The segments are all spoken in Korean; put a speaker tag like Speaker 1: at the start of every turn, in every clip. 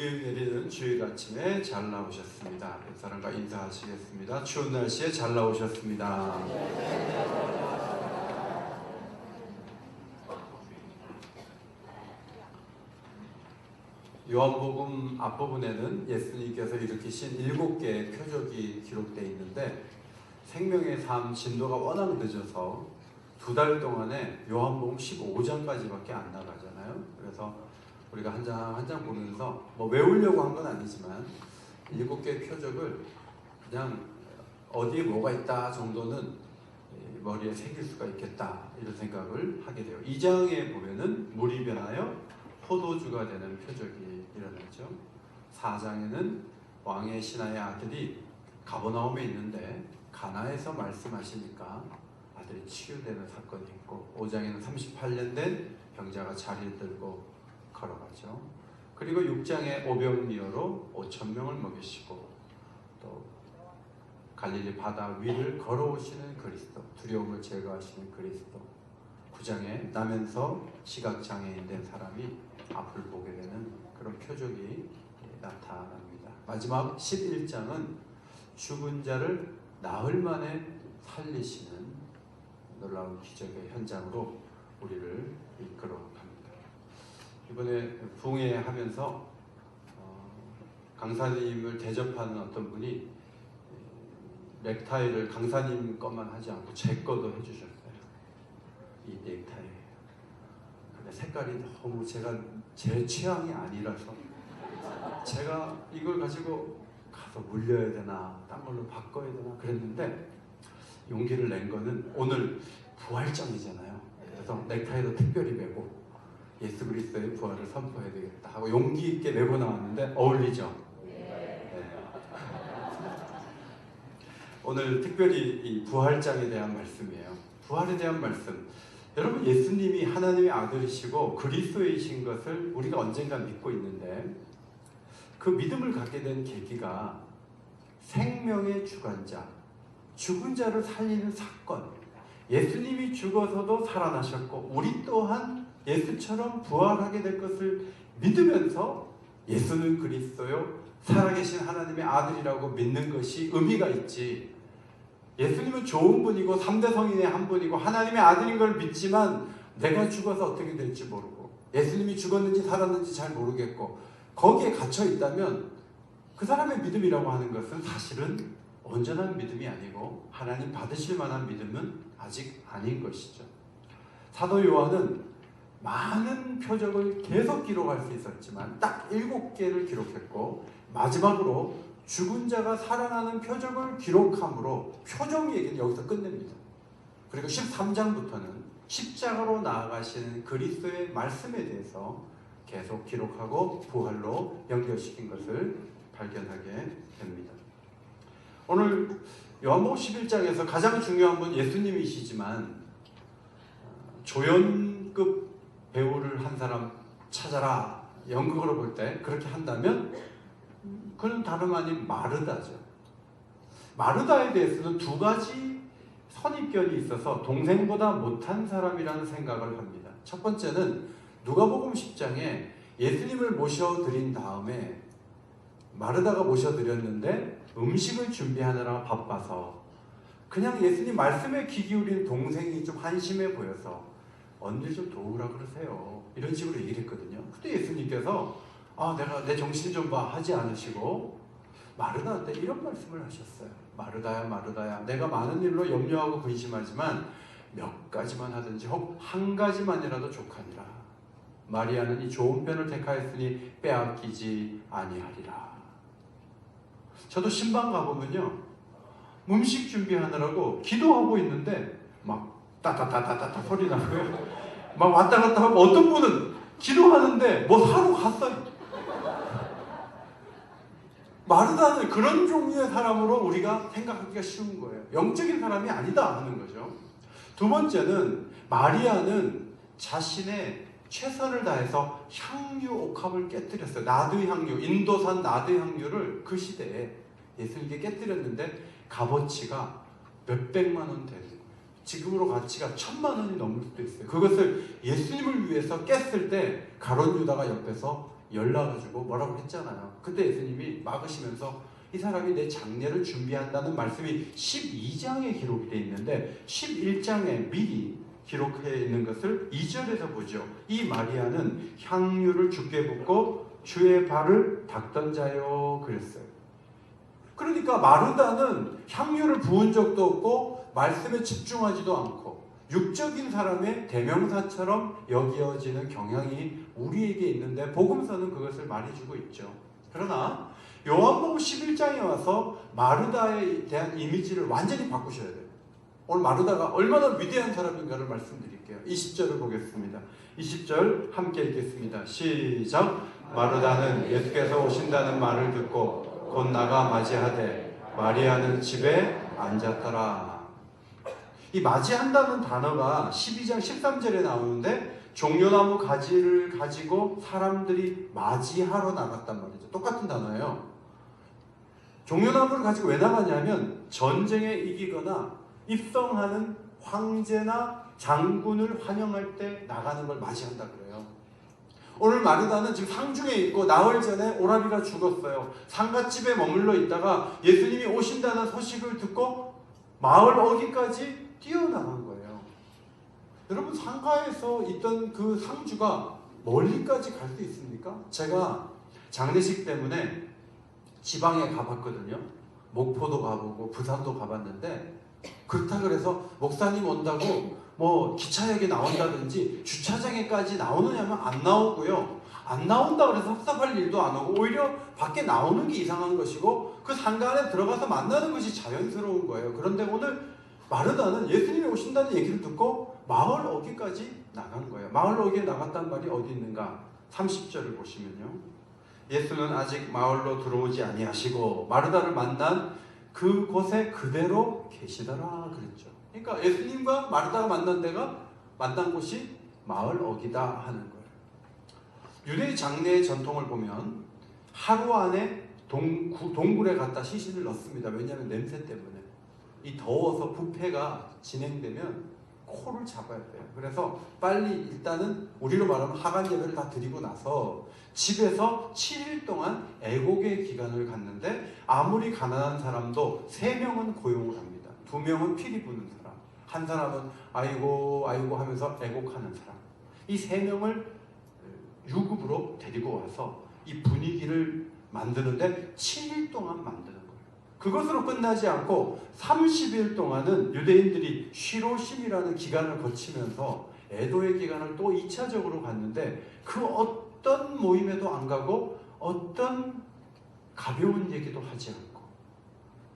Speaker 1: 눈이 내리는 주일 아침에 잘 나오셨습니다. 옆사람과 인사하시겠습니다. 추운 날씨에 잘 나오셨습니다. 요한복음 앞부분에는 예수님께서 일으키신 7개의 표적이 기록되어 있는데 생명의 삶 진도가 워낙 늦어서 2달 동안에 요한복음 15장까지밖에 안 나가잖아요. 그래서 우리가 한 장 한 장 보면서 뭐 외우려고 한 건 아니지만 7개의 표적을 그냥 어디에 뭐가 있다 정도는 머리에 새길 수가 있겠다 이런 생각을 하게 돼요. 2장에 보면은 물이 변하여 포도주가 되는 표적이 일어나죠. 4장에는 왕의 신하의 아들이 가버나움에 있는데 가나에서 말씀하시니까 아들이 치유되는 사건이 있고, 5장에는 38년 된 병자가 자리를 들고 걸어가죠. 그리고 6장에 오병이어로 5,000명을 먹이시고 또 갈릴리 바다 위를 걸어오시는 그리스도, 두려움을 제거하시는 그리스도, 9장에 나면서 시각장애인 된 사람이 앞을 보게 되는 그런 표적이 나타납니다. 마지막 11장은 죽은 자를 나흘 만에 살리시는 놀라운 기적의 현장으로 우리를 이끌어 갑니다. 이번에 부흥회하면서 강사님을 대접하는 어떤 분이 넥타이를 강사님 것만 하지 않고 제 것도 해주셨어요. 이 넥타이예요. 근데 색깔이 너무 제 취향이 아니라서 제가 이걸 가지고 가서 물려야 되나 딴 걸로 바꿔야 되나 그랬는데 용기를 낸 거는 오늘 부활절이잖아요. 그래서 넥타이도 특별히 메고 예수 그리스도의 부활을 선포해야 되겠다 하고 용기 있게 메고 나왔는데 어울리죠? 네. 오늘 특별히 이 부활장에 대한 말씀이에요. 부활에 대한 말씀. 여러분, 예수님이 하나님의 아들이시고 그리스도이신 것을 우리가 언젠가 믿고 있는데 그 믿음을 갖게 된 계기가 생명의 주관자, 죽은 자를 살리는 사건, 예수님이 죽어서도 살아나셨고 우리 또한 예수처럼 부활하게 될 것을 믿으면서 예수는 그리스도요 살아계신 하나님의 아들이라고 믿는 것이 의미가 있지, 예수님은 좋은 분이고 3대 성인의 한 분이고 하나님의 아들인 걸 믿지만 내가 죽어서 어떻게 될지 모르고 예수님이 죽었는지 살았는지 잘 모르겠고 거기에 갇혀 있다면 그 사람의 믿음이라고 하는 것은 사실은 온전한 믿음이 아니고 하나님 받으실 만한 믿음은 아직 아닌 것이죠. 사도 요한은 많은 표적을 계속 기록할 수 있었지만 딱 7개를 기록했고 마지막으로 죽은 자가 살아나는 표적을 기록함으로 표적 얘기는 여기서 끝냅니다. 그리고 13장부터는 십자가로 나아가시는 그리스도의 말씀에 대해서 계속 기록하고 부활로 연결시킨 것을 발견하게 됩니다. 오늘 요한복음 11장에서 가장 중요한 분 예수님이시지만 조연급 배우를 한 사람 찾아라, 연극으로 볼 때 그렇게 한다면 그는 다름 아닌 마르다죠. 마르다에 대해서는 2가지 선입견이 있어서 동생보다 못한 사람이라는 생각을 합니다. 첫 번째는 누가복음 10장에 예수님을 모셔드린 다음에 마르다가 모셔드렸는데 음식을 준비하느라 바빠서 그냥 예수님 말씀에 귀 기울인 동생이 좀 한심해 보여서 언니 좀 도우라 그러세요, 이런 식으로 얘기를 했거든요. 그때 예수님께서 내가 내 정신 좀 봐 하지 않으시고 마르다한테 이런 말씀을 하셨어요. 마르다야 마르다야, 내가 많은 일로 염려하고 근심하지만 몇 가지만 하든지 혹 한 가지만이라도 족하니라. 마리아는 이 좋은 편을 택하였으니 빼앗기지 아니하리라. 저도 신방 가보면요 음식 준비하느라고 기도하고 있는데 막 따따따따따 소리 나고요 막 왔다 갔다 하고 어떤 분은 기도하는데 뭐 사러 갔어요. 마르다는 그런 종류의 사람으로 우리가 생각하기가 쉬운 거예요. 영적인 사람이 아니다 하는 거죠. 두 번째는 마리아는 자신의 최선을 다해서 향유 옥합을 깨뜨렸어요. 나드 향유, 인도산 나드 향유를 그 시대에 예수님께 깨뜨렸는데 값어치가 몇백만 원 되는 거예요. 지금으로 가치가 1,000만 원이 넘을 수도 있어요. 그것을 예수님을 위해서 깼을 때 가룟 유다가 옆에서 열나가지고 뭐라고 했잖아요. 그때 예수님이 막으시면서 이 사람이 내 장례를 준비한다는 말씀이 12장에 기록이 되어 있는데 11장에 미리 기록해 있는 것을 2절에서 보죠. 이 마리아는 향유를 주께 붓고 주의 발을 닦던 자요 그랬어요. 그러니까 마르다는 향유를 부은 적도 없고 말씀에 집중하지도 않고 육적인 사람의 대명사처럼 여겨지는 경향이 우리에게 있는데 복음서는 그것을 말해주고 있죠. 그러나 요한복음 11장에 와서 마르다에 대한 이미지를 완전히 바꾸셔야 돼요. 오늘 마르다가 얼마나 위대한 사람인가를 말씀드릴게요. 20절을 보겠습니다. 20절 함께 읽겠습니다. 시작. 마르다는 예수께서 오신다는 말을 듣고 곧 나가 맞이하되 마리아는 집에 앉았더라. 이 맞이한다는 단어가 12장 13절에 나오는데 종려나무 가지를 가지고 사람들이 맞이하러 나갔단 말이죠. 똑같은 단어예요. 종려나무를 가지고 왜 나가냐면 전쟁에 이기거나 입성하는 황제나 장군을 환영할 때 나가는 걸 맞이한다 그래요. 오늘 마르다는 지금 상중에 있고 나흘 전에 오라비가 죽었어요. 상갓집에 머물러 있다가 예수님이 오신다는 소식을 듣고 마을 어귀까지 뛰어나간 거예요. 여러분 상가에서 있던 그 상주가 멀리까지 갈 수 있습니까? 제가 장례식 때문에 지방에 가봤거든요. 목포도 가보고 부산도 가봤는데 그렇다 그래서 목사님 온다고 뭐 기차역에 나온다든지 주차장에까지 나오느냐면 안 나오고요. 안 나온다 그래서 섭섭할 일도 안 오고 오히려 밖에 나오는 게 이상한 것이고 그 상가 안에 들어가서 만나는 것이 자연스러운 거예요. 그런데 오늘 마르다는 예수님이 오신다는 얘기를 듣고 마을 어귀까지 나간 거예요. 마을 어귀에 나갔단 말이 어디 있는가? 30절을 보시면요. 예수는 아직 마을로 들어오지 아니하시고 마르다를 만난 그곳에 그대로 계시더라 그랬죠. 그러니까 예수님과 마르다가 만난 곳이 마을 어귀다 하는 거예요. 유대의 장례의 전통을 보면 하루 안에 동굴에 갖다 시신을 넣습니다. 왜냐하면 냄새 때문에. 이 더워서 부패가 진행되면 코를 잡아야 돼요. 그래서 빨리 일단은 우리로 말하면 하간 예배를 다 드리고 나서 집에서 7일 동안 애곡의 기간을 갖는데 아무리 가난한 사람도 3명은 고용을 합니다. 2명은 피리 부는 사람, 한 사람은 아이고 아이고 하면서 애곡하는 사람. 이 3명을 유급으로 데리고 와서 이 분위기를 만드는데 7일 동안 만드는 거예요. 그것으로 끝나지 않고 30일 동안은 유대인들이 쉬로심이라는 기간을 거치면서 애도의 기간을 또 2차적으로 갔는데 그 어떤 모임에도 안 가고 어떤 가벼운 얘기도 하지 않고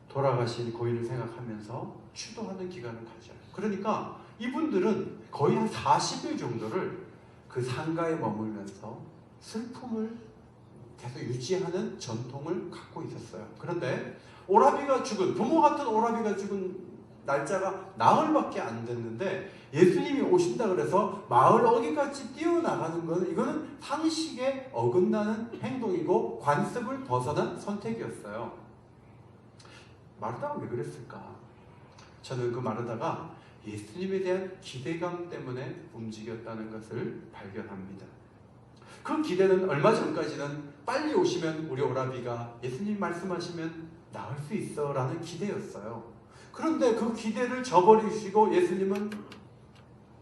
Speaker 1: 돌아가신 고인을 생각하면서 추도하는 기간을 가져요. 그러니까 이분들은 거의 한 40일 정도를 그 상가에 머물면서 슬픔을 계속 유지하는 전통을 갖고 있었어요. 그런데 오라비가 죽은, 부모 같은 오라비가 죽은 날짜가 나흘밖에 안 됐는데 예수님이 오신다 그래서 마을 어귀까지 뛰어나가는 것은 이거는 상식에 어긋나는 행동이고 관습을 벗어난 선택이었어요. 마르다가 왜 그랬을까? 저는 그 마르다가 예수님에 대한 기대감 때문에 움직였다는 것을 발견합니다. 그 기대는 얼마 전까지는 빨리 오시면 우리 오라비가 예수님 말씀하시면 나을 수 있어 라는 기대였어요. 그런데 그 기대를 저버리시고 예수님은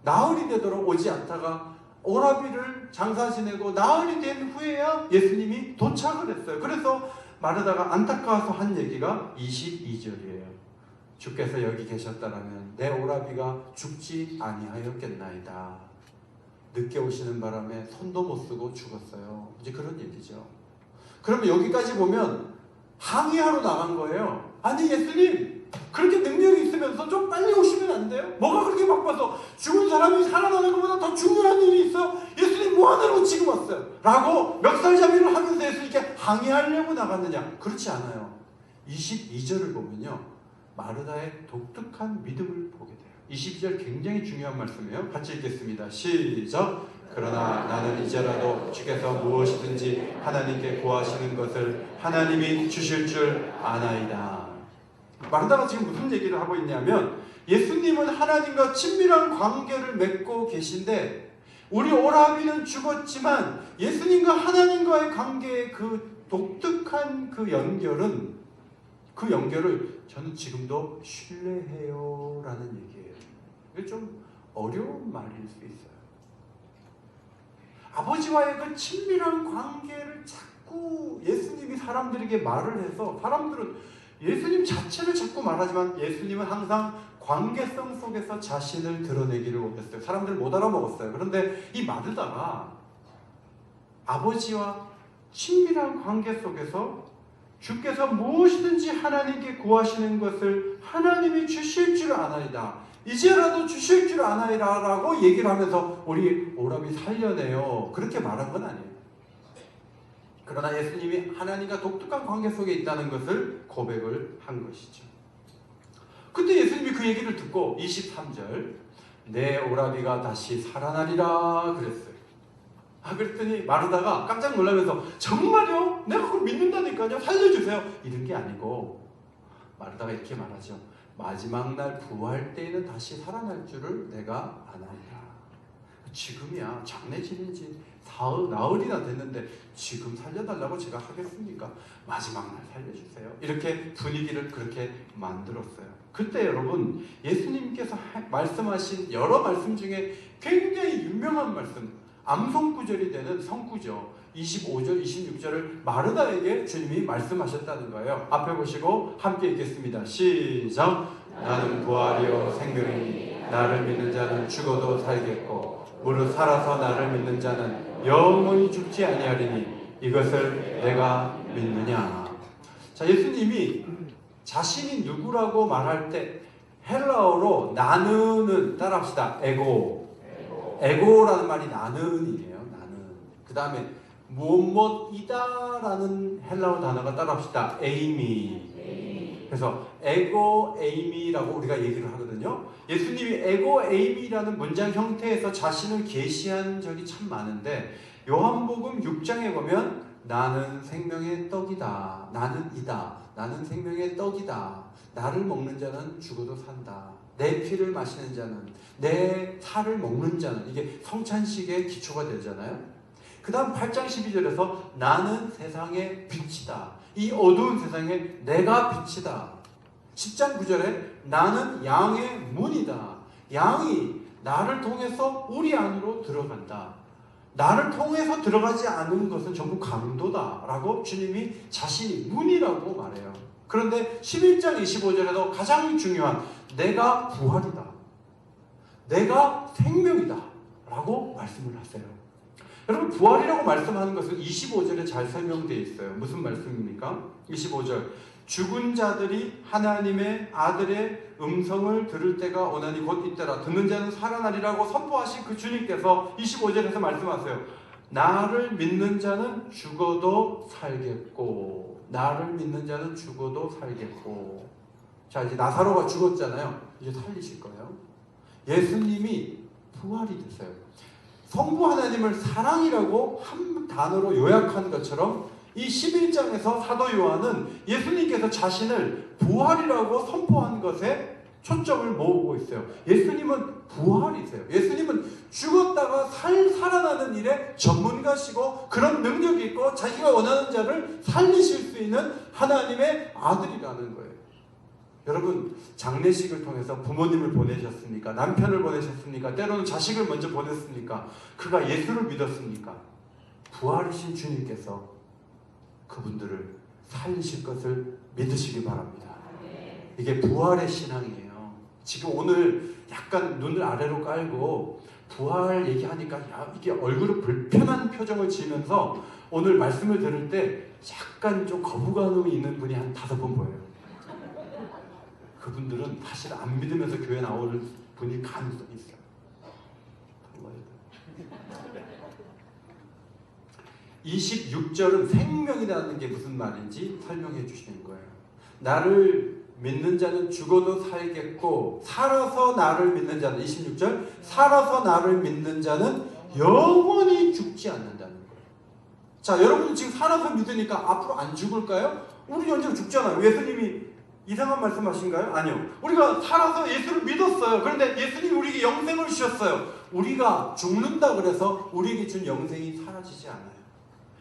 Speaker 1: 나흘이 되도록 오지 않다가 오라비를 장사 지내고 나흘이 된 후에야 예수님이 도착을 했어요. 그래서 마르다가 안타까워서 한 얘기가 22절이에요. 주께서 여기 계셨다라면 내 오라비가 죽지 아니하였겠나이다. 늦게 오시는 바람에 손도 못 쓰고 죽었어요. 이제 그런 얘기죠. 그러면 여기까지 보면 항의하러 나간 거예요. 아니 예수님 그렇게 능력이 있으면서 좀 빨리 오시면 안 돼요? 뭐가 그렇게 바빠서 죽은 사람이 살아나는 것보다 더 중요한 일이 있어? 예수님 뭐 하느라고 지금 왔어요? 라고 멱살잡이를 하면서 예수님께 항의하려고 나갔느냐? 그렇지 않아요. 22절을 보면요 마르다의 독특한 믿음을 보게 돼요. 22절 굉장히 중요한 말씀이에요. 같이 읽겠습니다. 시작. 그러나 나는 이제라도 주께서 무엇이든지 하나님께 구하시는 것을 하나님이 주실 줄 아나이다. 마르다가 지금 무슨 얘기를 하고 있냐면 예수님은 하나님과 친밀한 관계를 맺고 계신데 우리 오라비는 죽었지만 예수님과 하나님과의 관계의 그 독특한 그 연결을 저는 지금도 신뢰해요 라는 얘기예요. 이게 좀 어려운 말일 수 있어요. 아버지와의 그 친밀한 관계를 자꾸 예수님이 사람들에게 말을 해서, 사람들은 예수님 자체를 자꾸 말하지만 예수님은 항상 관계성 속에서 자신을 드러내기를 원했어요. 사람들은 못 알아먹었어요. 그런데 이 말하다가 아버지와 친밀한 관계 속에서 주께서 무엇이든지 하나님께 구하시는 것을 하나님이 주실 줄 아나이다. 이제라도 주실 줄 아나이다 라고 얘기를 하면서 우리 오라비 살려내요. 그렇게 말한 건 아니에요. 그러나 예수님이 하나님과 독특한 관계 속에 있다는 것을 고백을 한 것이죠. 근데 예수님이 그 얘기를 듣고 23절 내 오라비가 다시 살아나리라 그랬어요. 그랬더니 마르다가 깜짝 놀라면서 정말요? 내가 그걸 믿는다니까요? 살려주세요. 이런 게 아니고 마르다가 이렇게 말하죠. 마지막 날 부활 때에는 다시 살아날 줄을 내가 아나이다. 지금이야 장례 지낸 지 나흘이나 됐는데 지금 살려달라고 제가 하겠습니까? 마지막 날 살려주세요. 이렇게 분위기를 그렇게 만들었어요. 그때 여러분 예수님께서 말씀하신 여러 말씀 중에 굉장히 유명한 말씀, 암송구절이 되는 성구죠. 25절, 26절을 마르다에게 주님이 말씀하셨다는 거예요. 앞에 보시고 함께 읽겠습니다. 시작! 나는 부활이요 생명이니 나를 믿는 자는 죽어도 살겠고 무릇 살아서 나를 믿는 자는 영원히 죽지 아니하리니 이것을 내가 믿느냐. 자, 예수님이 자신이 누구라고 말할 때 헬라어로 나는은 따라합시다. 에고라는 말이 나는이에요. 나는. 그 다음에 무엇이다라는 헬라어 단어가 따라합시다. 에이미. 그래서 에고 에이미라고 우리가 얘기를 하거든요. 예수님이 에고 에이미라는 문장 형태에서 자신을 계시한 적이 참 많은데 요한복음 6장에 보면 나는 생명의 떡이다. 나는 이다. 나는 생명의 떡이다. 나를 먹는 자는 죽어도 산다. 내 피를 마시는 자는, 내 살을 먹는 자는, 이게 성찬식의 기초가 되잖아요. 그 다음 8장 12절에서 나는 세상의 빛이다. 이 어두운 세상에 내가 빛이다. 10장 9절에 나는 양의 문이다. 양이 나를 통해서 우리 안으로 들어간다. 나를 통해서 들어가지 않은 것은 전부 강도다 라고 주님이 자신이 문이라고 말해요. 그런데 11장 25절에도 가장 중요한 내가 부활이다. 내가 생명이다 라고 말씀을 하세요. 여러분 부활이라고 말씀하는 것은 25절에 잘 설명되어 있어요. 무슨 말씀입니까? 25절 죽은 자들이 하나님의 아들의 음성을 들을 때가 오나니 곧 이때라. 듣는 자는 살아나리라고 선포하신 그 주님께서 25절에서 말씀하세요. 나를 믿는 자는 죽어도 살겠고, 나를 믿는 자는 죽어도 살겠고. 자, 이제 나사로가 죽었잖아요. 이제 살리실 거예요. 예수님이 부활이 됐어요. 성부 하나님을 사랑이라고 한 단어로 요약한 것처럼 이 11장에서 사도 요한은 예수님께서 자신을 부활이라고 선포한 것에 초점을 모으고 있어요. 예수님은 부활이세요. 예수님은 죽었다가 살아나는 일에 전문가시고 그런 능력이 있고 자기가 원하는 자를 살리실 수 있는 하나님의 아들이라는 거예요. 여러분 장례식을 통해서 부모님을 보내셨습니까? 남편을 보내셨습니까? 때로는 자식을 먼저 보냈습니까? 그가 예수를 믿었습니까? 부활이신 주님께서 그분들을 살리실 것을 믿으시기 바랍니다. 이게 부활의 신앙이에요. 지금 오늘 약간 눈을 아래로 깔고 부활 얘기하니까 이게 얼굴에 불편한 표정을 지으면서 오늘 말씀을 들을 때 약간 좀 거부감이 있는 분이 한 5분 보여요. 그분들은 사실 안 믿으면서 교회 나올 분이 가능성이 있어요. 26절은 생명이라는 게 무슨 말인지 설명해 주시는 거예요. 나를 믿는 자는 죽어도 살겠고 살아서 나를 믿는 자는 26절 살아서 나를 믿는 자는 영원히 죽지 않는다는 거예요. 자, 여러분 지금 살아서 믿으니까 앞으로 안 죽을까요? 우리 언제 죽잖아요. 예수님이 이상한 말씀하신가요? 아니요. 우리가 살아서 예수를 믿었어요. 그런데 예수님이 우리에게 영생을 주셨어요. 우리가 죽는다 그래서 우리에게 준 영생이 사라지지 않아요.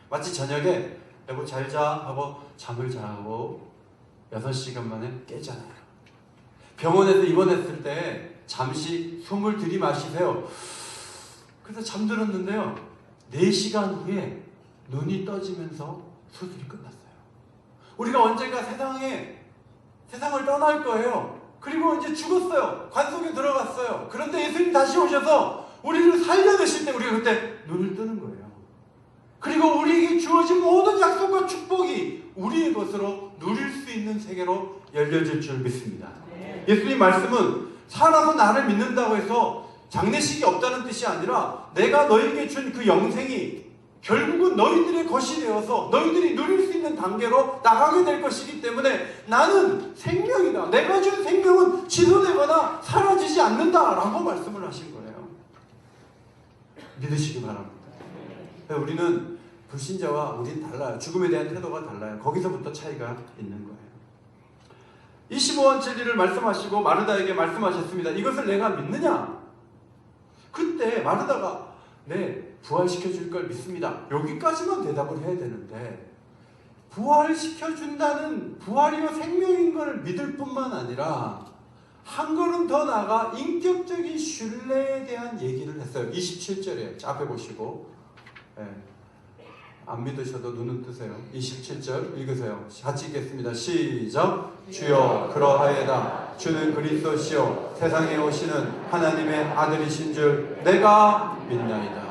Speaker 1: 마치 저녁에 여보 잘 자 하고 잠을 자고 6시간 만에 깨잖아요. 병원에서 입원했을 때 잠시 숨을 들이마시세요. 그래서 잠들었는데요. 4시간 후에 눈이 떠지면서 수술이 끝났어요. 우리가 언젠가 세상을 떠날 거예요. 그리고 이제 죽었어요. 관 속에 들어갔어요. 그런데 예수님 다시 오셔서 우리를 살려내실 때 우리가 그때 눈을 뜨는 거예요. 그리고 우리에게 주어진 모든 약속과 축복이 우리의 것으로 누릴 수 있는 세계로 열려질 줄 믿습니다. 예수님 말씀은 살아서 나를 믿는다고 해서 장례식이 없다는 뜻이 아니라 내가 너에게 준 그 영생이 결국은 너희들의 것이 되어서 너희들이 누릴 수 있는 단계로 나가게 될 것이기 때문에 나는 생명이다. 내가 준 생명은 취소되거나 사라지지 않는다라고 말씀을 하신 거예요. 믿으시기 바랍니다. 우리는 불신자와 우리는 달라요. 죽음에 대한 태도가 달라요. 거기서부터 차이가 있는 거예요. 25원 진리를 말씀하시고 마르다에게 말씀하셨습니다. 이것을 내가 믿느냐? 그때 마르다가 네, 부활시켜 줄 걸 믿습니다. 여기까지만 대답을 해야 되는데 부활시켜준다는 부활이요 생명인 걸 믿을 뿐만 아니라 한 걸음 더 나아가 인격적인 신뢰에 대한 얘기를 했어요. 27절에 앞에 보시고 안 믿으셔도 눈은 뜨세요. 27절 읽으세요. 같이 읽겠습니다. 시작. 주여 그러하여다. 주는 그리스도시요 세상에 오시는 하나님의 아들이신 줄 내가 믿나이다.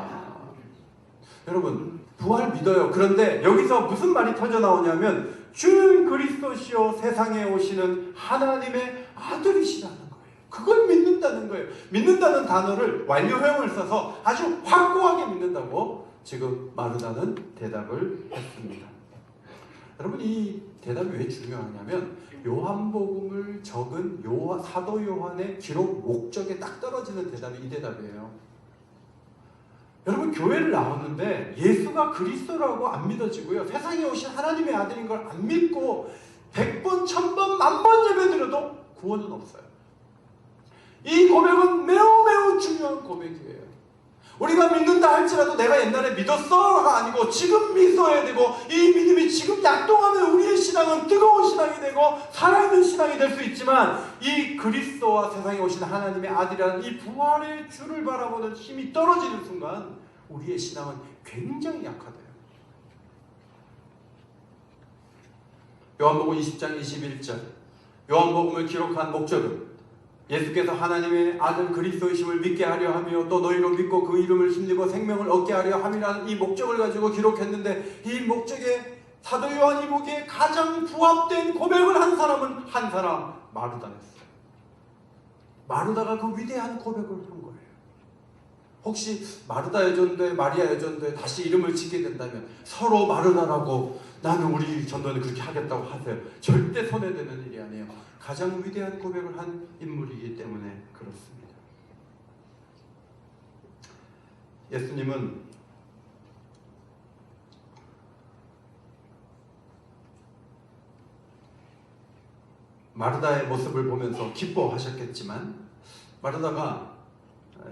Speaker 1: 여러분 부활 믿어요. 그런데 여기서 무슨 말이 터져 나오냐면 주는 그리스도시요 세상에 오시는 하나님의 아들이시라는 거예요. 그걸 믿는다는 거예요. 믿는다는 단어를 완료형을 써서 아주 확고하게 믿는다고 지금 마르다는 대답을 했습니다. 여러분 이 대답이 왜 중요하냐면 요한복음을 적은 사도 요한의 기록 목적에 딱 떨어지는 대답이 이 대답이에요. 여러분 교회를 나왔는데 예수가 그리스도라고 안 믿어지고요. 세상에 오신 하나님의 아들인 걸 안 믿고 100번, 1000번, 10,000번 예배드려도 구원은 없어요. 이 고백은 매우 매우 중요한 고백이에요. 우리가 믿는다 할지라도 내가 옛날에 믿었어가 아니고 지금 믿어야 되고 이 믿음이 지금 약동하면 우리의 신앙은 뜨거운 신앙이 되고 살아있는 신앙이 될 수 있지만 이 그리스도와 세상에 오신 하나님의 아들이라는 이 부활의 주를 바라보는 힘이 떨어지는 순간 우리의 신앙은 굉장히 약화돼요. 요한복음 20장 21절 요한복음을 기록한 목적은 예수께서 하나님의 아들 그리스도이심을 믿게 하려 하며 또 너희로 믿고 그 이름을 힘입어 생명을 얻게 하려 함이라는 이 목적을 가지고 기록했는데 이 목적에 사도 요한이 보기에 가장 부합된 고백을 한 사람은 한 사람 마르다였어요. 마르다가 그 위대한 고백을 한 거예요. 혹시 마르다 여전도에 마리아 여전도에 다시 이름을 짓게 된다면 서로 마르다라고 나는 우리 전도는 그렇게 하겠다고 하세요. 절대 손해되는 일이 아니에요. 가장 위대한 고백을 한 인물이기 때문에 그렇습니다. 예수님은 마르다의 모습을 보면서 기뻐하셨겠지만 마르다가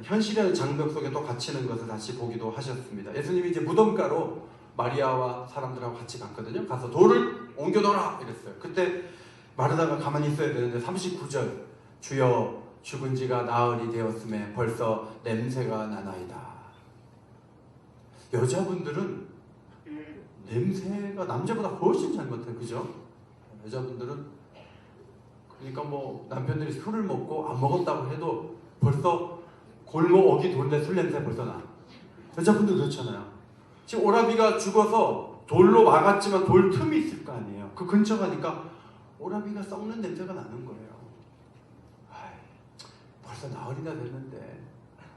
Speaker 1: 현실의 장벽 속에 또 갇히는 것을 다시 보기도 하셨습니다. 예수님이 이제 무덤가로 마리아와 사람들하고 같이 갔거든요. 가서 돌을 옮겨둬라 이랬어요. 그때 마르다가 가만히 있어야 되는데 39절 주여 죽은 지가 나흘이 되었음에 벌써 냄새가 나나이다. 여자분들은 냄새가 남자보다 훨씬 잘 맡아요. 그죠? 여자분들은 그러니까 뭐 남편들이 술을 먹고 안 먹었다고 해도 벌써 골목 어기 돌래 술 냄새 벌써 나. 여자분들 그렇잖아요. 지금 오라비가 죽어서 돌로 막았지만 돌 틈이 있을 거 아니에요. 그 근처 가니까 오라비가 썩는 냄새가 나는 거예요. 벌써 나흘이나 됐는데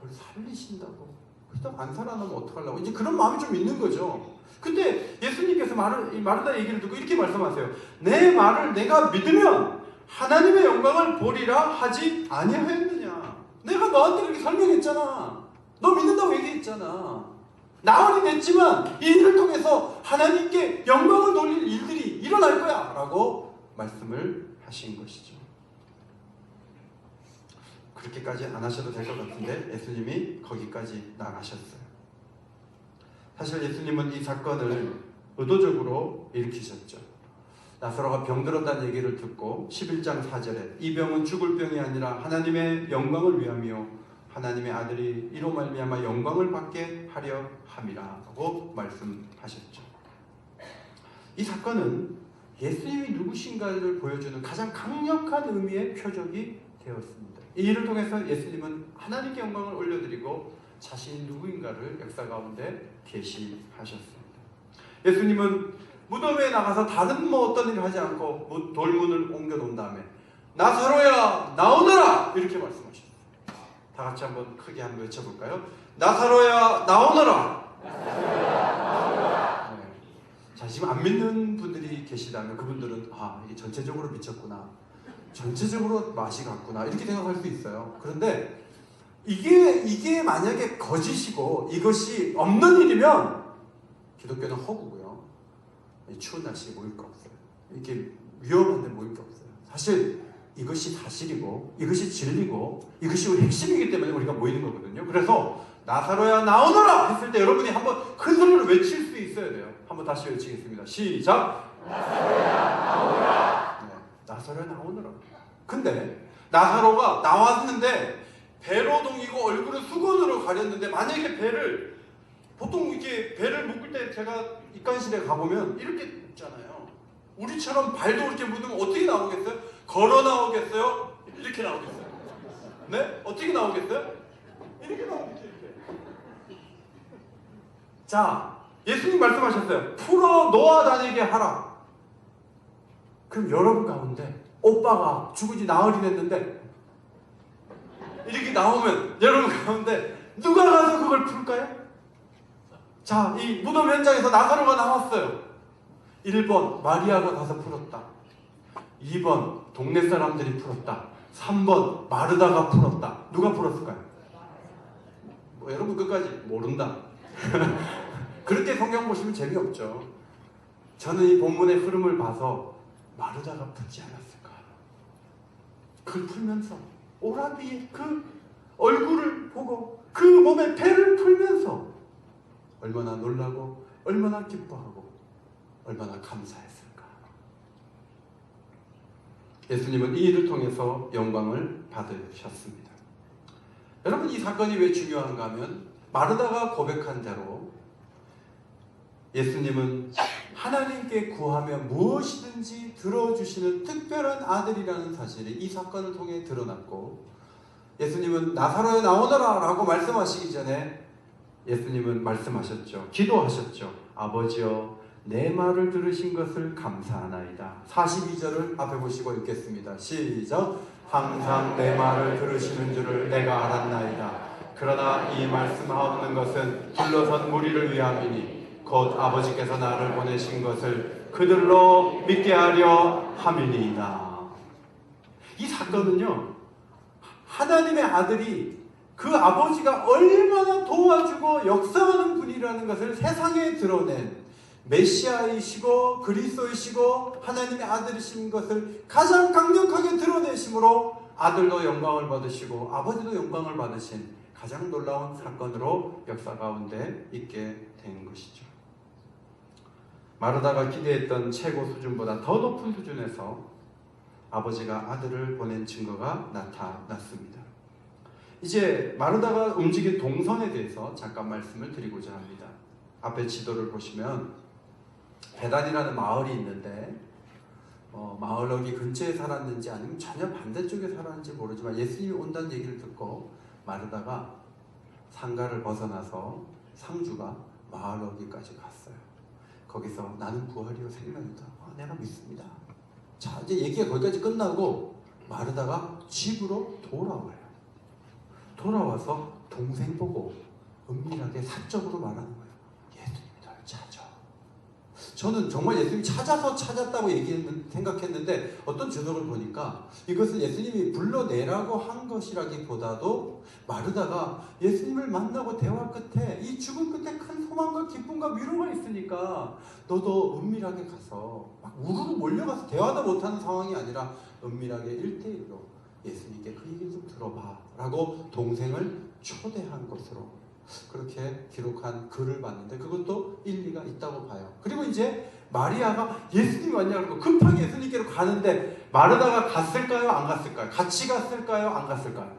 Speaker 1: 그걸 살리신다고. 그렇다고 안 살아나면 어떡하려고. 이제 그런 마음이 좀 있는 거죠. 근데 예수님께서 마르다 얘기를 듣고 이렇게 말씀하세요. 내 말을 내가 믿으면 하나님의 영광을 보리라 하지 아니하였느냐. 내가 너한테 그렇게 설명했잖아. 너 믿는다고 얘기했잖아. 나흘이 됐지만 이 일을 통해서 하나님께 영광을 돌릴 일들이 일어날 거야 라고 말씀을 하신 것이죠. 그렇게까지 안 하셔도 될 것 같은데 예수님이 거기까지 나가셨어요. 사실 예수님은 이 사건을 의도적으로 일으키셨죠. 나사로가 병들었다는 얘기를 듣고 11장 4절에 이 병은 죽을 병이 아니라 하나님의 영광을 위함이요 하나님의 아들이 이로 말미암아 영광을 받게 하려 함이라고 말씀하셨죠. 이 사건은 예수님이 누구신가를 보여주는 가장 강력한 의미의 표적이 되었습니다. 이 일을 통해서 예수님은 하나님께 영광을 올려드리고 자신이 누구인가를 역사 가운데 계시하셨습니다. 예수님은 무덤에 나가서 다른 어떤 일을 하지 않고 돌문을 옮겨놓은 다음에 나사로야 나오너라 이렇게 말씀하셨어요. 다 같이 한번 크게 한번 외쳐볼까요? 나사로야 나오너라. 네. 자, 지금 안 믿는 분들이 계시다면 그분들은 이게 전체적으로 미쳤구나, 전체적으로 맛이 갔구나 이렇게 생각할 수 있어요. 그런데 이게 만약에 거짓이고 이것이 없는 일이면 기독교는 허구고요. 추운 날씨에 모일 거 없어요. 이렇게 위험한데 모일 게 없어요. 사실 이것이 사실이고 이것이 진리고 이것이 우리 핵심이기 때문에 우리가 모이는 거거든요. 그래서 나사로야 나오너라 했을 때 여러분이 한번 큰 소리로 외칠 수 있어야 돼요. 한번 다시 외치겠습니다. 시작! 나사로야 나오너라. 네, 나사로야 나오너라. 근데 나사로가 나왔는데 배로 동이고 얼굴은 수건으로 가렸는데 만약에 배를 보통 이렇게 배를 묶을 때 제가 입간실에 가보면 이렇게 묶잖아요. 우리처럼 발도 이렇게 묻으면 어떻게 나오겠어요? 걸어 나오겠어요? 이렇게 나오겠어요? 네? 어떻게 나오겠어요? 이렇게 나오겠죠. 이렇게. 자, 예수님 말씀하셨어요. 풀어 놓아 다니게 하라. 그럼 여러분 가운데 오빠가 죽은지 나흘이 됐는데 이렇게 나오면 여러분 가운데 누가 가서 그걸 풀까요? 자, 이 무덤 현장에서 나사로가 나왔어요. 1번 마리아가 가서 풀었다. 2번 동네 사람들이 풀었다. 3번 마르다가 풀었다. 누가 풀었을까요? 여러분 끝까지 모른다. 그렇게 성경 보시면 재미없죠. 저는 이 본문의 흐름을 봐서 마르다가 풀지 않았을까. 그걸 풀면서 오라비의 그 얼굴을 보고 그 몸의 배를 풀면서 얼마나 놀라고 얼마나 기뻐하고 얼마나 감사했을까. 예수님은 이 일을 통해서 영광을 받으셨습니다. 여러분 이 사건이 왜 중요한가 하면 마르다가 고백한 대로 예수님은 하나님께 구하면 무엇이든지 들어주시는 특별한 아들이라는 사실이 이 사건을 통해 드러났고 예수님은 나사로에 나오너라 라고 말씀하시기 전에 예수님은 말씀하셨죠. 기도하셨죠. 아버지여 내 말을 들으신 것을 감사하나이다. 42절을 앞에 보시고 읽겠습니다. 시작. 항상 내 말을 들으시는 줄을 내가 알았나이다. 그러나 이 말씀하옵는 것은 둘러선 무리를 위함이니 곧 아버지께서 나를 보내신 것을 그들로 믿게 하려 함이니이다. 이 사건은요, 하나님의 아들이 그 아버지가 얼마나 도와주고 역사하는 분이라는 것을 세상에 드러낸 메시아이시고 그리스도이시고 하나님의 아들이신 것을 가장 강력하게 드러내심으로 아들도 영광을 받으시고 아버지도 영광을 받으신 가장 놀라운 사건으로 역사 가운데 있게 된 것이죠. 마르다가 기대했던 최고 수준보다 더 높은 수준에서 아버지가 아들을 보낸 증거가 나타났습니다. 이제 마르다가 움직인 동선에 대해서 잠깐 말씀을 드리고자 합니다. 앞에 지도를 보시면 베단이라는 마을이 있는데 마을 여기 근처에 살았는지 아니면 전혀 반대쪽에 살았는지 모르지만 예수님이 온다는 얘기를 듣고 마르다가 상가를 벗어나서 상주가 마을 여기까지 갔어요. 거기서 나는 부활이요 생명이다. 내가 믿습니다. 자, 이제 얘기가 거기까지 끝나고 마르다가 집으로 돌아와요. 돌아와서 동생 보고 은밀하게 사적으로 말하는 거예요. 예수님이 널 찾아. 저는 정말 예수님이 찾았다고 생각했는데 어떤 주석을 보니까 이것은 예수님이 불러내라고 한 것이라기보다도 마르다가 예수님을 만나고 대화 끝에 이 죽음 끝에 큰 소망과 기쁨과 위로가 있으니까 너도 은밀하게 가서 막 우르르 몰려가서 대화도 못하는 상황이 아니라 은밀하게 1대1로 예수님께 그 얘기 좀 들어봐 라고 동생을 초대한 것으로 그렇게 기록한 글을 봤는데 그것도 일리가 있다고 봐요. 그리고 이제 마리아가 예수님이 왔냐 그러고 급하게 예수님께로 가는데 마르다가 갔을까요? 안 갔을까요? 같이 갔을까요? 안 갔을까요?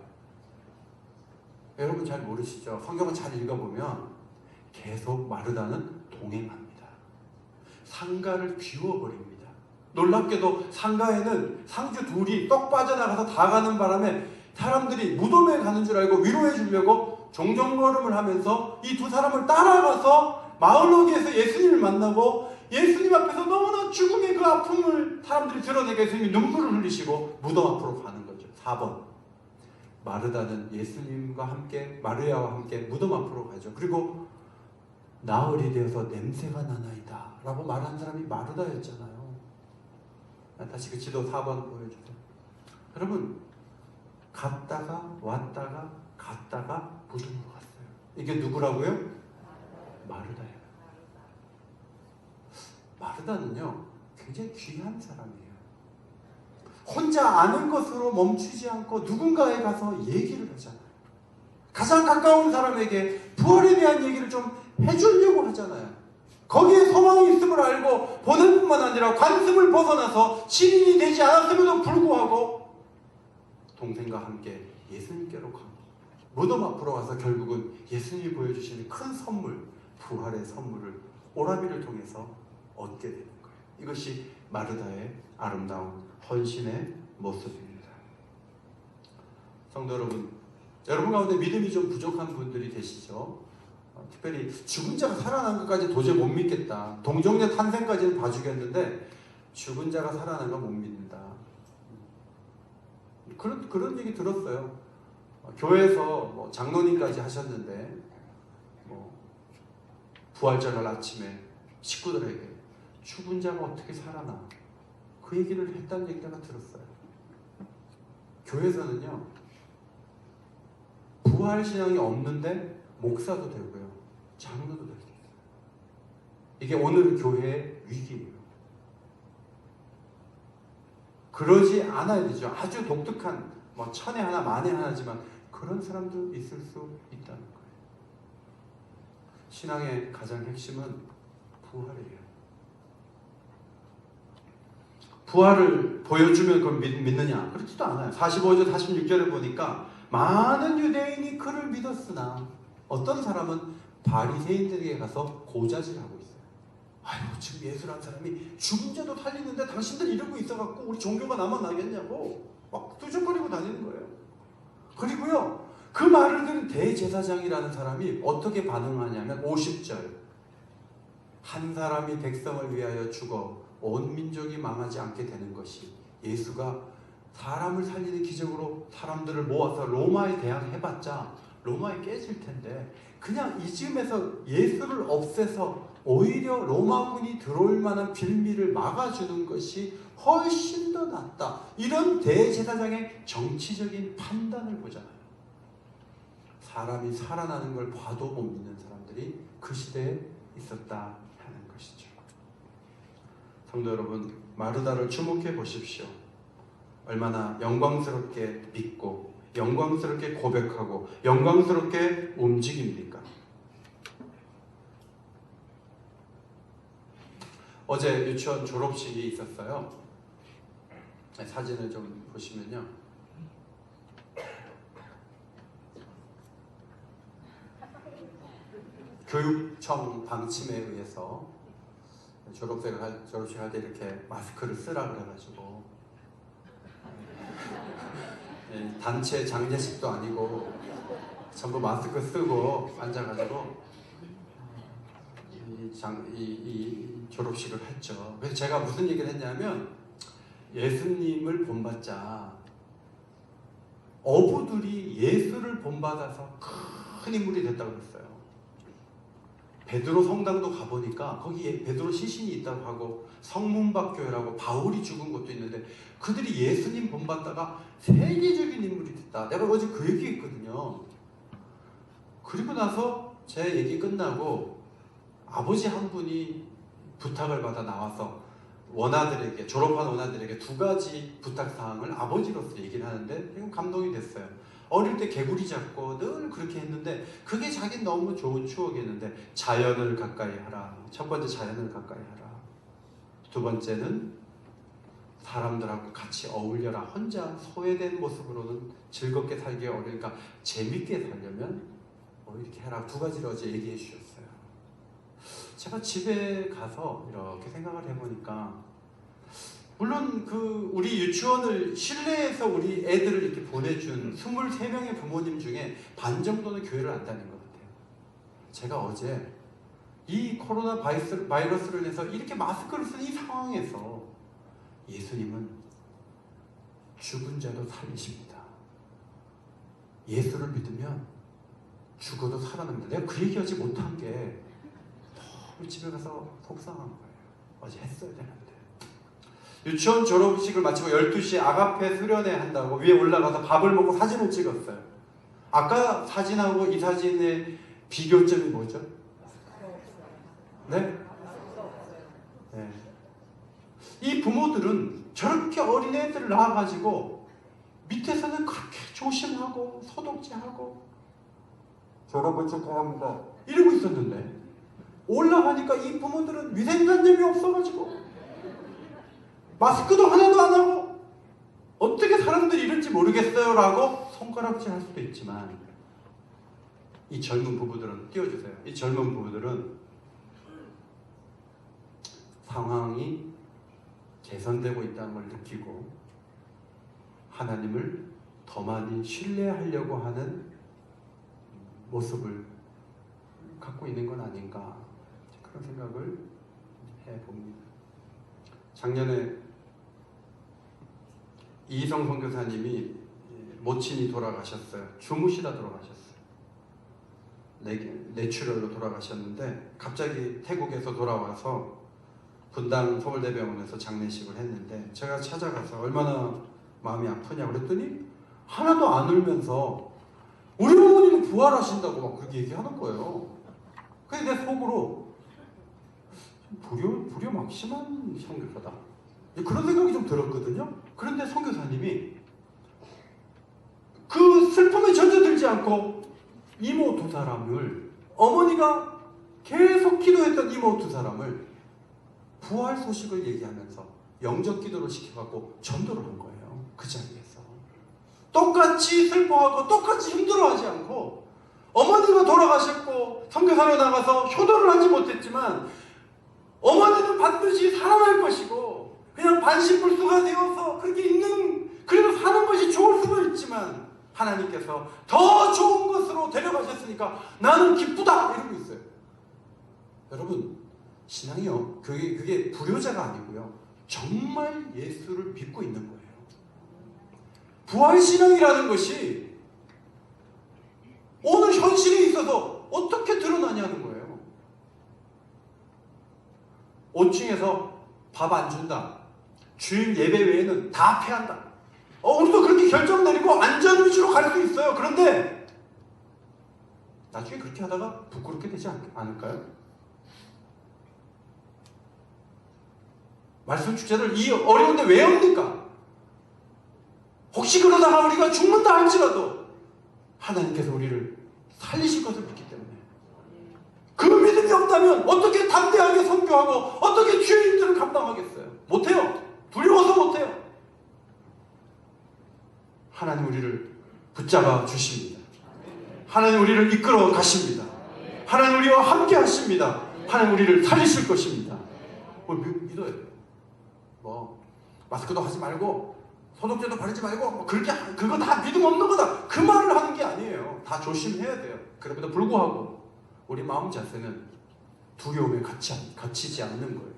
Speaker 1: 여러분 잘 모르시죠? 성경을 잘 읽어보면 계속 마르다는 동행합니다. 상가를 비워버립니다. 놀랍게도 상가에는 상주 둘이 떡 빠져나가서 다 가는 바람에 사람들이 무덤에 가는 줄 알고 위로해 주려고 종종걸음을 하면서 이 두 사람을 따라가서 마을로기에서 예수님을 만나고 예수님 앞에서 너무나 죽음의 그 아픔을 사람들이 드러내게 예수님이 눈물을 흘리시고 무덤 앞으로 가는 거죠. 4번 마르다는 예수님과 함께 마리아와 함께 무덤 앞으로 가죠. 그리고 나흘이 되어서 냄새가 나나이다 라고 말한 사람이 마르다였잖아요. 다시 그 지도 4번 보여주세요. 여러분 갔다가 왔다가 갔다가 무덤으로 갔어요. 이게 누구라고요? 마르다예요. 마르다는요 굉장히 귀한 사람이에요. 혼자 아는 것으로 멈추지 않고 누군가에 가서 얘기를 하잖아요. 가장 가까운 사람에게 부활에 대한 얘기를 좀 해주려고 하잖아요. 거기에 소망이 있음을 알고 보낼 뿐만 아니라 관습을 벗어나서 신인이 되지 않았음에도 불구하고 동생과 함께 예수님께로 가고 무덤 앞으로 가서 결국은 예수님이 보여주시는 큰 선물, 부활의 선물을 오라비를 통해서 얻게 되는 거예요. 이것이 마르다의 아름다운 헌신의 모습입니다. 성도 여러분, 여러분 가운데 믿음이 좀 부족한 분들이 계시죠? 특별히 죽은 자가 살아난 것까지 도저히 못 믿겠다. 동정녀 탄생까지는 봐주겠는데 죽은 자가 살아난 건 못 믿는다. 그런 얘기 들었어요. 교회에서 뭐 장로님까지 하셨는데 부활절날 아침에 식구들에게 죽은 자가 어떻게 살아나 그 얘기를 했다는 얘기가 들었어요. 교회에서는요 부활신앙이 없는데 목사도 되고요 장로도 될 수 있어요. 이게 오늘 교회의 위기예요. 그러지 않아야 되죠. 아주 독특한 뭐 천에 하나 만에 하나지만 그런 사람도 있을 수 있다는 거예요. 신앙의 가장 핵심은 부활이에요. 부활을 보여주면 그걸 믿느냐? 그렇지도 않아요. 45절 46절을 보니까 많은 유대인이 그를 믿었으나 어떤 사람은 바리새인들에게 가서 고자질하고 있어요. 아이고 지금 예수라는 사람이 죽은 자도 살리는데 당신들 이러고 있어갖고 우리 종교가 남아나겠냐고 막 뚜적거리고 다니는 거예요. 그리고요 그 말을 들은 대제사장이라는 사람이 어떻게 반응하냐면 50절 한 사람이 백성을 위하여 죽어 온 민족이 망하지 않게 되는 것이 예수가 사람을 살리는 기적으로 사람들을 모아서 로마에 대항해봤자 로마에 깨질 텐데 그냥 이쯤에서 예수를 없애서 오히려 로마군이 들어올 만한 빌미를 막아주는 것이 훨씬 더 낫다. 이런 대제사장의 정치적인 판단을 보잖아요. 사람이 살아나는 걸 봐도 못 믿는 사람들이 그 시대에 있었다 하는 것이죠. 성도 여러분, 마르다를 주목해 보십시오. 얼마나 영광스럽게 믿고 영광스럽게 고백하고 영광스럽게 움직입니까? 어제 유치원 졸업식이 있었어요. 사진을 좀 보시면요. 교육청 방침에 의해서 졸업식 할 때 이렇게 마스크를 쓰라 그래가지고 단체 장례식도 아니고 전부 마스크 쓰고 앉아가지고 이 졸업식을 했죠. 그래서 제가 무슨 얘기를 했냐면 예수님을 본받자 어부들이 예수를 본받아서 큰 인물이 됐다고 했어요. 베드로 성당도 가보니까 거기에 베드로 시신이 있다고 하고 성문박교회라고 바울이 죽은 곳도 있는데 그들이 예수님 본받다가 세계적인 인물이 됐다. 내가 어제 그 얘기했거든요. 그리고 나서 제 얘기 끝나고 아버지 한 분이 부탁을 받아 나와서 원아들에게, 졸업한 원아들에게 2가지 부탁사항을 아버지로서 얘기를 하는데 이건 감동이 됐어요. 어릴 때 개구리 잡고 늘 그렇게 했는데 그게 자기 너무 좋은 추억이었는데 자연을 가까이 하라. 첫 번째 자연을 가까이 하라. 두 번째는 사람들하고 같이 어울려라. 혼자 소외된 모습으로는 즐겁게 살기 어려우니까 재밌게 살려면 이렇게 해라. 2가지를 어제 얘기해 주셨어요. 제가 집에 가서 이렇게 생각을 해보니까 물론 우리 유치원을 실내에서 우리 애들을 이렇게 보내준 23명의 부모님 중에 반 정도는 교회를 안 다닌 것 같아요. 제가 어제 이 코로나 바이러스로 인해서 이렇게 마스크를 쓴 이 상황에서 예수님은 죽은 자도 살리십니다. 예수를 믿으면 죽어도 살아납니다. 내가 그 얘기하지 못한 게 너무 집에 가서 속상한 거예요. 어제 했어야 되는데. 유치원 졸업식을 마치고 12시에 아가페 수련회 한다고 위에 올라가서 밥을 먹고 사진을 찍었어요. 아까 사진하고 이 사진의 비교점이 뭐죠? 네? 네. 이 부모들은 저렇게 어린애들을 낳아가지고 밑에서는 그렇게 조심하고 소독제하고 졸업을 축하합니다 이러고 있었는데 올라가니까 이 부모들은 위생관념이 없어가지고 마스크도 하나도 안 하고 어떻게 사람들이 이럴지 모르겠어요 라고 손가락질 할 수도 있지만 이 젊은 부부들은 띄워주세요. 이 젊은 부부들은 상황이 개선되고 있다는 걸 느끼고 하나님을 더 많이 신뢰하려고 하는 모습을 갖고 있는 건 아닌가 그런 생각을 해봅니다. 작년에 이희성 선교사님이 모친이 돌아가셨어요. 주무시다 돌아가셨어요. 뇌출혈로 돌아가셨는데 갑자기 태국에서 돌아와서 분당 서울대병원에서 장례식을 했는데 제가 찾아가서 얼마나 마음이 아프냐고 그랬더니 하나도 안 울면서 우리 어머니는 부활하신다고 막 그렇게 얘기하는 거예요. 근데 내 속으로 불효 막심한 선교사다. 그런 생각이 좀 들었거든요. 그런데 선교사님이 그 슬픔에 젖어들지 않고 이모 2사람을 어머니가 계속 기도했던 이모 2사람을 부활 소식을 얘기하면서 영적 기도를 시켜갖고 전도를 한 거예요. 그 자리에서 똑같이 슬퍼하고 똑같이 힘들어하지 않고 어머니가 돌아가셨고 선교사로 나가서 효도를 하지 못했지만 어머니는 반드시 살아날 것이고 그냥 반신불수가 되어서 그렇게 있는 그래도 사는 것이 좋을 수도 있지만 하나님께서 더 좋은 것으로 데려가셨으니까 나는 기쁘다 이러고 있어요. 여러분 신앙이요 그게 불효자가 아니고요 정말 예수를 믿고 있는 거예요. 부활신앙이라는 것이 오늘 현실에 있어서 어떻게 드러나냐는 거예요. 5층에서 밥 안 준다. 주일 예배 외에는 다 패한다. 우리도 그렇게 결정 내리고 안전 위주로 갈 수 있어요. 그런데 나중에 그렇게 하다가 부끄럽게 되지 않을까요? 말씀 축제를 이 어려운데 왜 합니까? 혹시 그러다가 우리가 죽는다 할지라도 하나님께서 우리를 살리실 것을 믿기 때문에 그 믿음이 없다면 어떻게 담대하게 선교하고 어떻게 주의 일들을 감당하겠어요? 못해요. 두려워서 못해요. 하나님 우리를 붙잡아 주십니다. 하나님 우리를 이끌어 가십니다. 하나님 우리와 함께 하십니다. 하나님 우리를 살리실 것입니다. 믿어야 돼요. 마스크도 하지 말고 소독제도 바르지 말고 그거 다 믿음 없는 거다 그 말을 하는 게 아니에요. 다 조심해야 돼요. 그럼에도 불구하고 우리 마음 자세는 두려움에 갇히지 않는 거예요.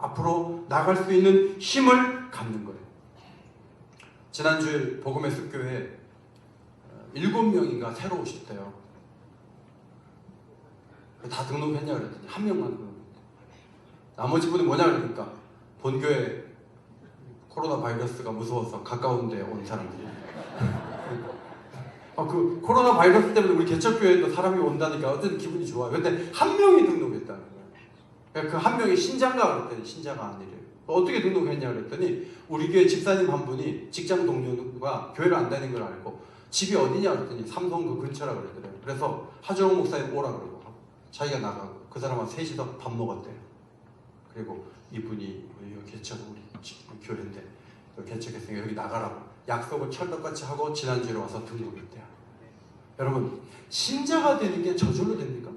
Speaker 1: 앞으로 나갈 수 있는 힘을 갖는 거예요. 지난주에 복음의 숲교회 7명인가 새로 오셨대요. 다 등록했냐 그랬더니 한 명만 등록했대. 나머지 분이 뭐냐 그러니까 본교에 코로나 바이러스가 무서워서 가까운 데 온 사람들이. 그 코로나 바이러스 때문에 우리 개척교회에도 사람이 온다니까 어쨌든 기분이 좋아요. 근데 한 명이 등록했다는 거예요. 그 한 명이 신자인가 그랬더니 신자가 아니래요. 어떻게 등록했냐 그랬더니 우리 교회 집사님 한 분이 직장 동료가 교회를 안 다니는 걸 알고 집이 어디냐 그랬더니 삼성구 근처라 그랬더래요. 그래서 하정우 목사님 오라 그러고 자기가 나가고 그 사람하고 셋이서 밥 먹었대요. 그리고 이분이 개척 우리 교회인데 개척했으니까 여기 나가라고 약속을 철떡같이 하고 지난주에 와서 등록했대요. 여러분, 신자가 되는 게 저절로 됩니까?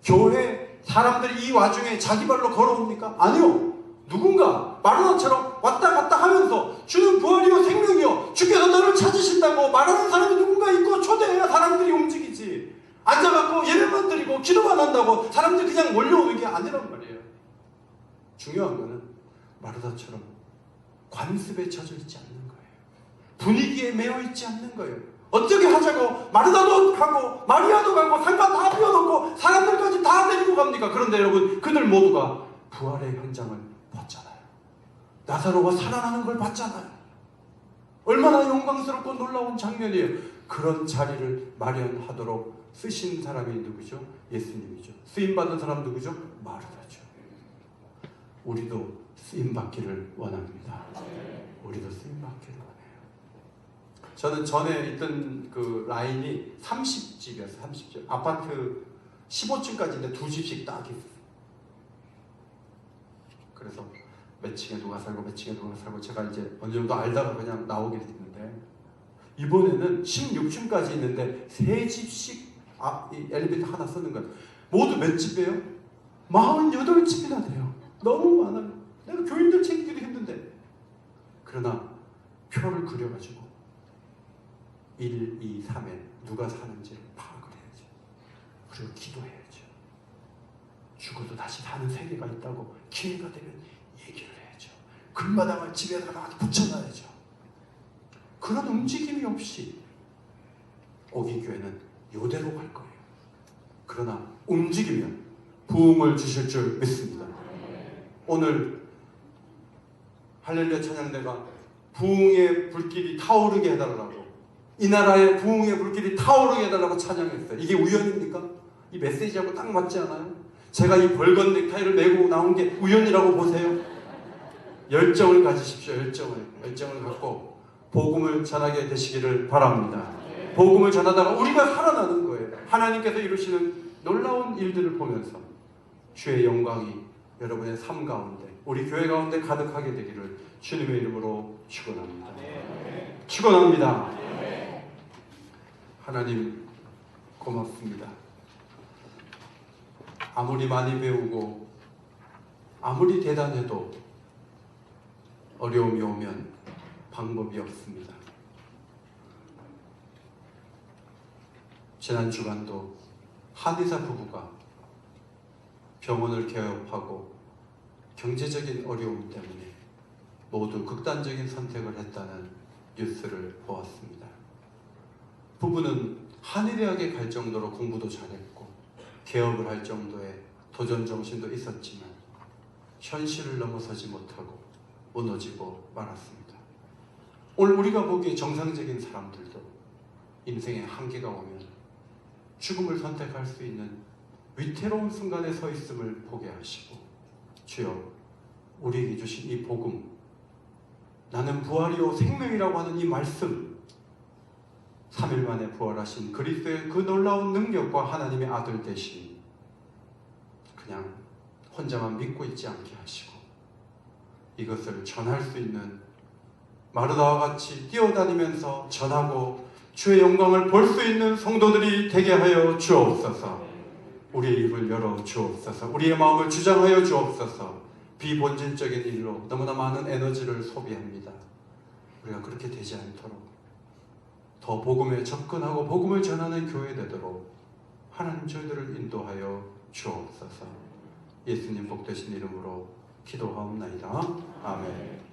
Speaker 1: 교회 사람들이 이 와중에 자기 발로 걸어옵니까? 아니요. 누군가 마르다처럼 왔다 갔다 하면서 주는 부활이요 생명이요 주께서 너를 찾으신다고 말하는 사람이 누군가 있고 초대해야 사람들이 움직이지. 앉아갖고 예배만 드리고 기도만 한다고 사람들이 그냥 몰려오는 게 아니란 말이에요. 중요한 거는 마르다처럼 관습에 젖어 있지 않는 거예요. 분위기에 매여 있지 않는 거예요. 어떻게 하자고 마르다도 가고 마리아도 가고 상가 다 비워놓고 사람들까지 다 데리고 갑니까? 그런데 여러분, 그들 모두가 부활의 현장을 봤잖아요. 나사로가 살아나는 걸 봤잖아요. 얼마나 영광스럽고 놀라운 장면이에요. 그런 자리를 마련하도록 쓰신 사람이 누구죠? 예수님이죠. 쓰임받은 사람 누구죠? 마르다죠. 우리도 쓰임받기를 원합니다. 우리도 쓰임받기를 원해요. 저는 전에 있던 그 라인이 30집이었어요. 30집. 아파트 15층까지인데 2집씩 딱 있어요. 그래서 몇 층에 누가 살고 몇 층에 누가 살고 제가 이제 어느 정도 알다가 그냥 나오게 됐는데, 이번에는 16층까지 있는데 3집씩 이 엘리베이터 하나 쓰는 거예요. 모두 몇 집이에요? 48집이나 돼요. 너무 많아요. 내가 교인들 챙기기도 힘든데. 그러나 표를 그려가지고 1, 2, 3에 누가 사는지를 파악을 해야죠. 그리고 기도해야죠. 죽어도 다시 사는 세계가 있다고 기회가 되면 얘기를 해야죠. 글마당을 집에다가 붙여놔야죠. 그런 움직임이 없이 오기교회는 이대로 갈 거예요. 그러나 움직이면 부흥을 주실 줄 믿습니다. 오늘 할렐루야 찬양대가 부흥의 불길이 타오르게 해달라고, 이 나라의 부흥의 불길이 타오르게 해달라고 찬양했어요. 이게 우연입니까? 이 메시지하고 딱 맞지 않아요? 제가 이 벌건 넥타이를 메고 나온 게 우연이라고 보세요? 열정을 가지십시오. 열정을 갖고 복음을 전하게 되시기를 바랍니다. 복음을 전하다가 우리가 살아나는 거예요. 하나님께서 이루시는 놀라운 일들을 보면서 주의 영광이 여러분의 삶 가운데, 우리 교회 가운데 가득하게 되기를 주님의 이름으로 축원합니다. 축원합니다. 하나님 고맙습니다. 아무리 많이 배우고 아무리 대단해도 어려움이 오면 방법이 없습니다. 지난 주간도 한의사 부부가 병원을 개업하고 경제적인 어려움 때문에 모두 극단적인 선택을 했다는 뉴스를 보았습니다. 부부는 한의대학에 갈 정도로 공부도 잘했고 개업을 할 정도의 도전 정신도 있었지만 현실을 넘어서지 못하고 무너지고 말았습니다. 오늘 우리가 보기에 정상적인 사람들도 인생의 한계가 오면 죽음을 선택할 수 있는 위태로운 순간에 서 있음을 보게 하시고, 주여 우리에게 주신 이 복음, 나는 부활이요 생명이라고 하는 이 말씀, 3일 만에 부활하신 그리스도의 그 놀라운 능력과 하나님의 아들 되신, 그냥 혼자만 믿고 있지 않게 하시고 이것을 전할 수 있는 마르다와 같이 뛰어다니면서 전하고 주의 영광을 볼 수 있는 성도들이 되게 하여 주옵소서. 우리의 입을 열어 주옵소서. 우리의 마음을 주장하여 주옵소서. 비본질적인 일로 너무나 많은 에너지를 소비합니다. 우리가 그렇게 되지 않도록 더 복음에 접근하고 복음을 전하는 교회 되도록 하나님 저희들을 인도하여 주옵소서. 예수님 복되신 이름으로 기도하옵나이다. 아멘.